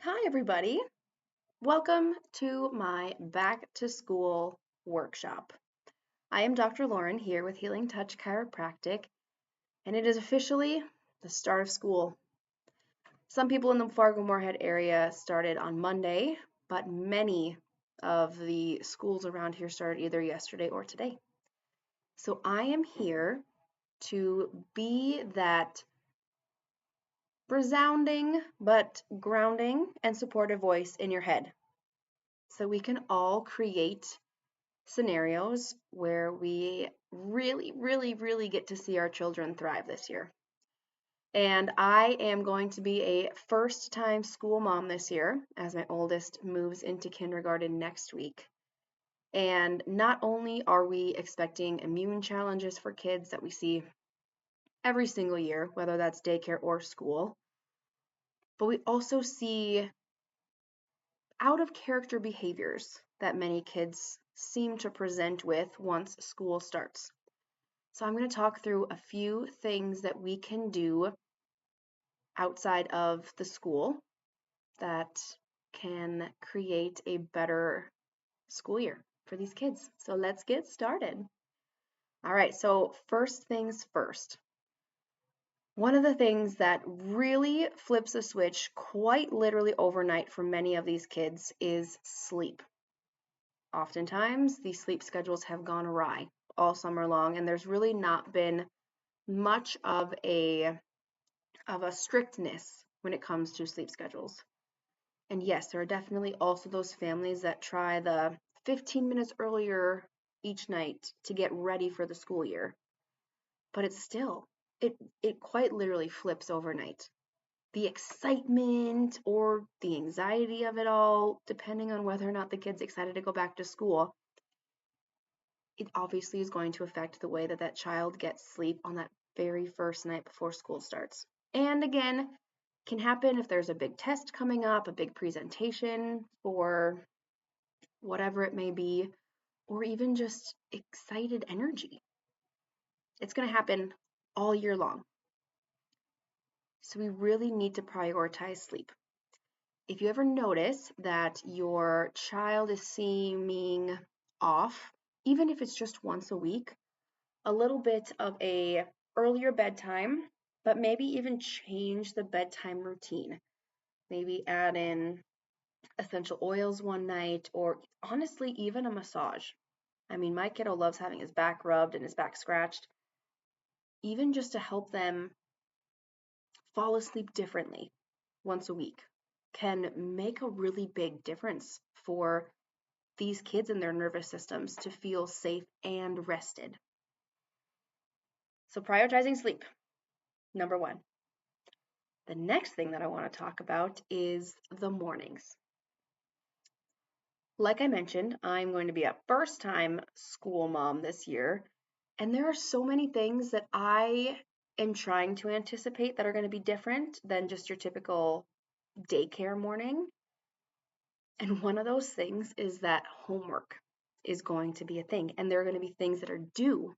Hi, everybody. Welcome to my back to school workshop. I am Dr. Lauren here with Healing Touch Chiropractic, and it is officially the start of school. Some people in the Fargo-Moorhead area started on Monday, but many of the schools around here started either yesterday or today. So I am here to be that resounding but grounding and supportive voice in your head so we can all create scenarios where we really get to see our children thrive this year. And I am going to be a first-time school mom this year as my oldest moves into kindergarten next week. And not only are we expecting immune challenges for kids that we see every single year, whether that's daycare or school, but we also see out of character behaviors that many kids seem to present with once school starts. So I'm going to talk through a few things that we can do outside of the school that can create a better school year for these kids. So let's get started. All right, so first things first. One of the things that really flips a switch quite literally overnight for many of these kids is sleep. Oftentimes, these sleep schedules have gone awry all summer long, and there's really not been much of a strictness when it comes to sleep schedules. And yes, there are definitely also those families that try the 15 minutes earlier each night to get ready for the school year. But it's still, it quite literally flips overnight. The excitement or the anxiety of it all, depending on whether or not the kid's excited to go back to school, it obviously is going to affect the way that that child gets sleep on that very first night before school starts. And again, can happen if there's a big test coming up, a big presentation for whatever it may be, or even just excited energy. It's going to happen all year long. So we really need to prioritize sleep. If you ever notice that your child is seeming off, even if it's just once a week, a little bit of a earlier bedtime, but maybe even change the bedtime routine. Maybe add in essential oils one night, or honestly, even a massage. I mean, my kiddo loves having his back rubbed and his back scratched, even just to help them fall asleep differently once a week can make a really big difference for these kids and their nervous systems to feel safe and rested. So, prioritizing sleep, number one. The next thing that I want to talk about is the mornings. Like I mentioned, I'm going to be a first-time school mom this year, and there are so many things that I am trying to anticipate that are going to be different than just your typical daycare morning. And one of those things is that homework is going to be a thing, and there are going to be things that are due.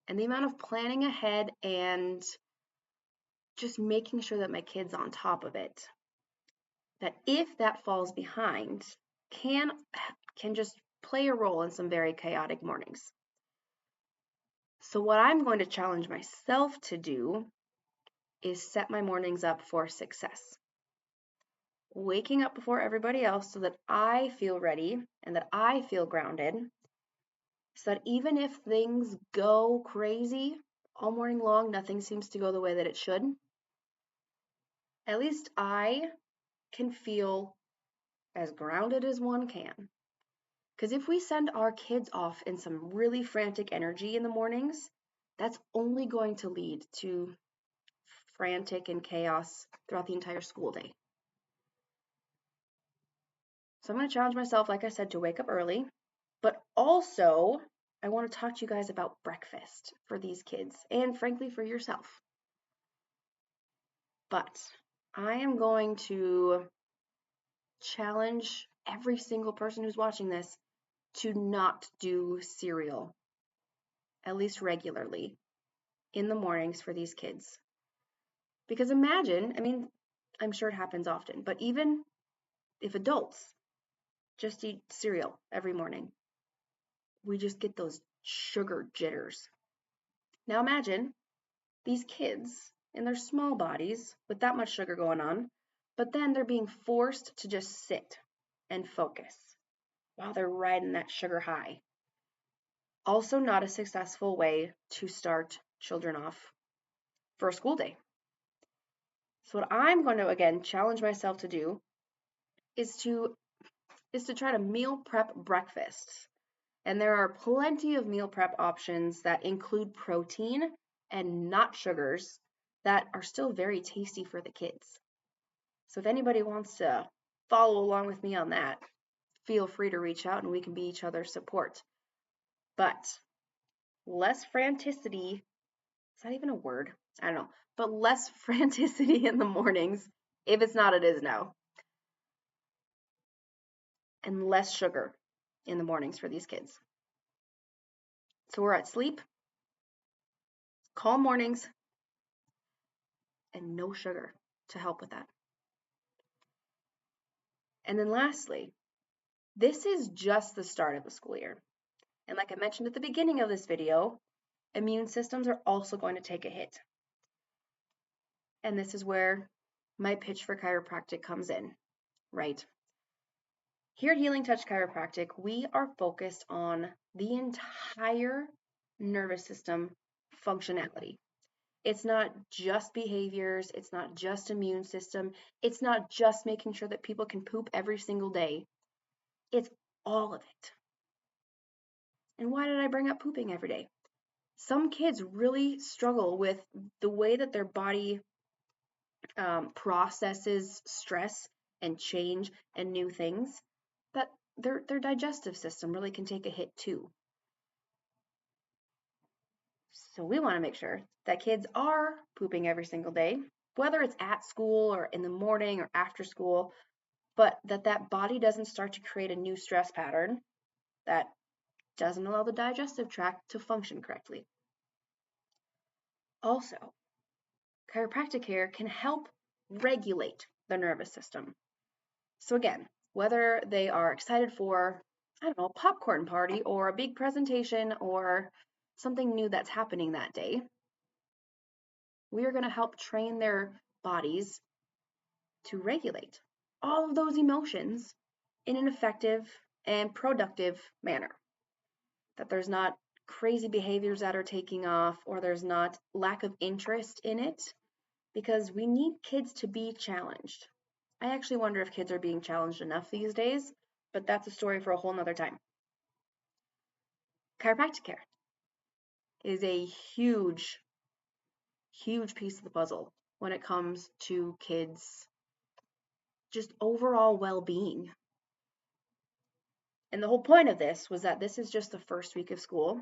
And the amount of planning ahead and just making sure that my kid's on top of it, that if that falls behind, can just play a role in some very chaotic mornings. So what I'm going to challenge myself to do is set my mornings up for success. Waking up before everybody else so that I feel ready and that I feel grounded, so that even if things go crazy all morning long, nothing seems to go the way that it should, at least I can feel as grounded as one can. Because if we send our kids off in some really frantic energy in the mornings, that's only going to lead to frantic and chaos throughout the entire school day. So I'm going to challenge myself, like I said, to wake up early, but also I want to talk to you guys about breakfast for these kids and frankly for yourself. But I am going to challenge every single person who's watching this to not do cereal, at least regularly, in the mornings for these kids. Because imagine, I mean, I'm sure it happens often, but even if adults just eat cereal every morning, we just get those sugar jitters. Now imagine these kids in their small bodies with that much sugar going on, but then they're being forced to just sit and focus while they're riding that sugar high. Also, not a successful way to start children off for a school day. So what I'm going to again challenge myself to do is to try to meal prep breakfasts. And there are plenty of meal prep options that include protein and not sugars that are still very tasty for the kids. So if anybody wants to follow along with me on that, feel free to reach out and we can be each other's support. But less franticity, is that even a word? I don't know. But less franticity in the mornings. If it's not, it is now. And less sugar in the mornings for these kids. So we're at sleep, calm mornings, and no sugar to help with that. And then lastly, this is just the start of the school year. And like I mentioned at the beginning of this video, immune systems are also going to take a hit. And this is where my pitch for chiropractic comes in, right? Here at Healing Touch Chiropractic, we are focused on the entire nervous system functionality. It's not just behaviors, it's not just immune system, it's not just making sure that people can poop every single day. It's all of it. And why did I bring up pooping every day? Some kids really struggle with the way that their body processes stress and change and new things, that their digestive system really can take a hit too. So we want to make sure that kids are pooping every single day, whether it's at school or in the morning or after school, but that body doesn't start to create a new stress pattern that doesn't allow the digestive tract to function correctly. Also, chiropractic care can help regulate the nervous system. So again, whether they are excited for, I don't know, a popcorn party or a big presentation or something new that's happening that day, we are going to help train their bodies to regulate all of those emotions in an effective and productive manner. That there's not crazy behaviors that are taking off or there's not lack of interest in it, because we need kids to be challenged. I actually wonder if kids are being challenged enough these days, but that's a story for a whole nother time. Chiropractic care is a huge, huge piece of the puzzle when it comes to kids' just overall well-being. And the whole point of this was that this is just the first week of school.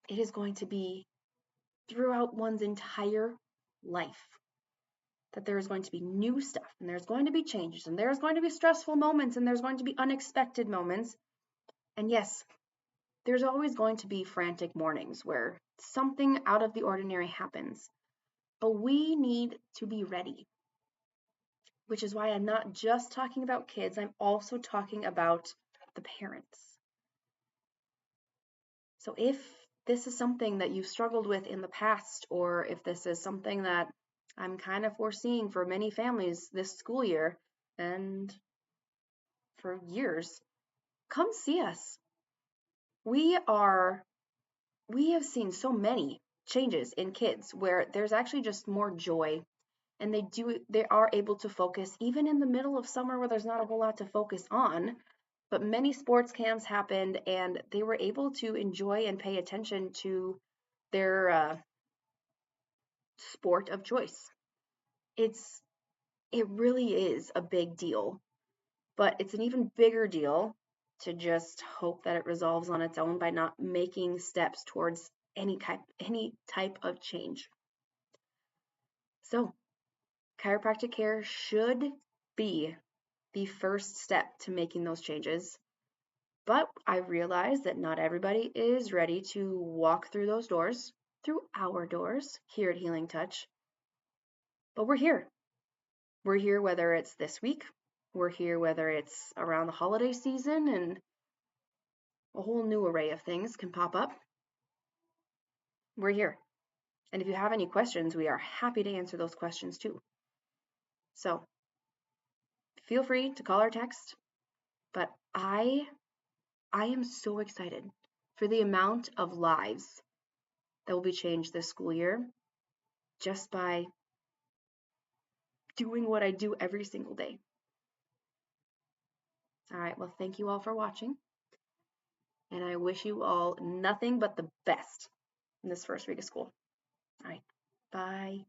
It is going to be throughout one's entire life. That there is going to be new stuff and there's going to be changes and there's going to be stressful moments and there's going to be unexpected moments. And yes, there's always going to be frantic mornings where something out of the ordinary happens. But we need to be ready, which is why I'm not just talking about kids, I'm also talking about the parents. So if this is something that you've struggled with in the past, or if this is something that I'm kind of foreseeing for many families this school year and for years, come see us. We have seen so many changes in kids where there's actually just more joy, and they are able to focus even in the middle of summer where there's not a whole lot to focus on. But many sports camps happened and they were able to enjoy and pay attention to their sport of choice. It really is a big deal, but it's an even bigger deal to just hope that it resolves on its own by not making steps towards any type of change. So, chiropractic care should be the first step to making those changes. But I realize that not everybody is ready to walk through those doors, through our doors here at Healing Touch. But we're here. We're here whether it's this week We're here whether it's around the holiday season and a whole new array of things can pop up. We're here. And if you have any questions, we are happy to answer those questions too. So feel free to call or text. But I am so excited for the amount of lives that will be changed this school year just by doing what I do every single day. All right, well, thank you all for watching. And I wish you all nothing but the best in this first week of school. All right, bye.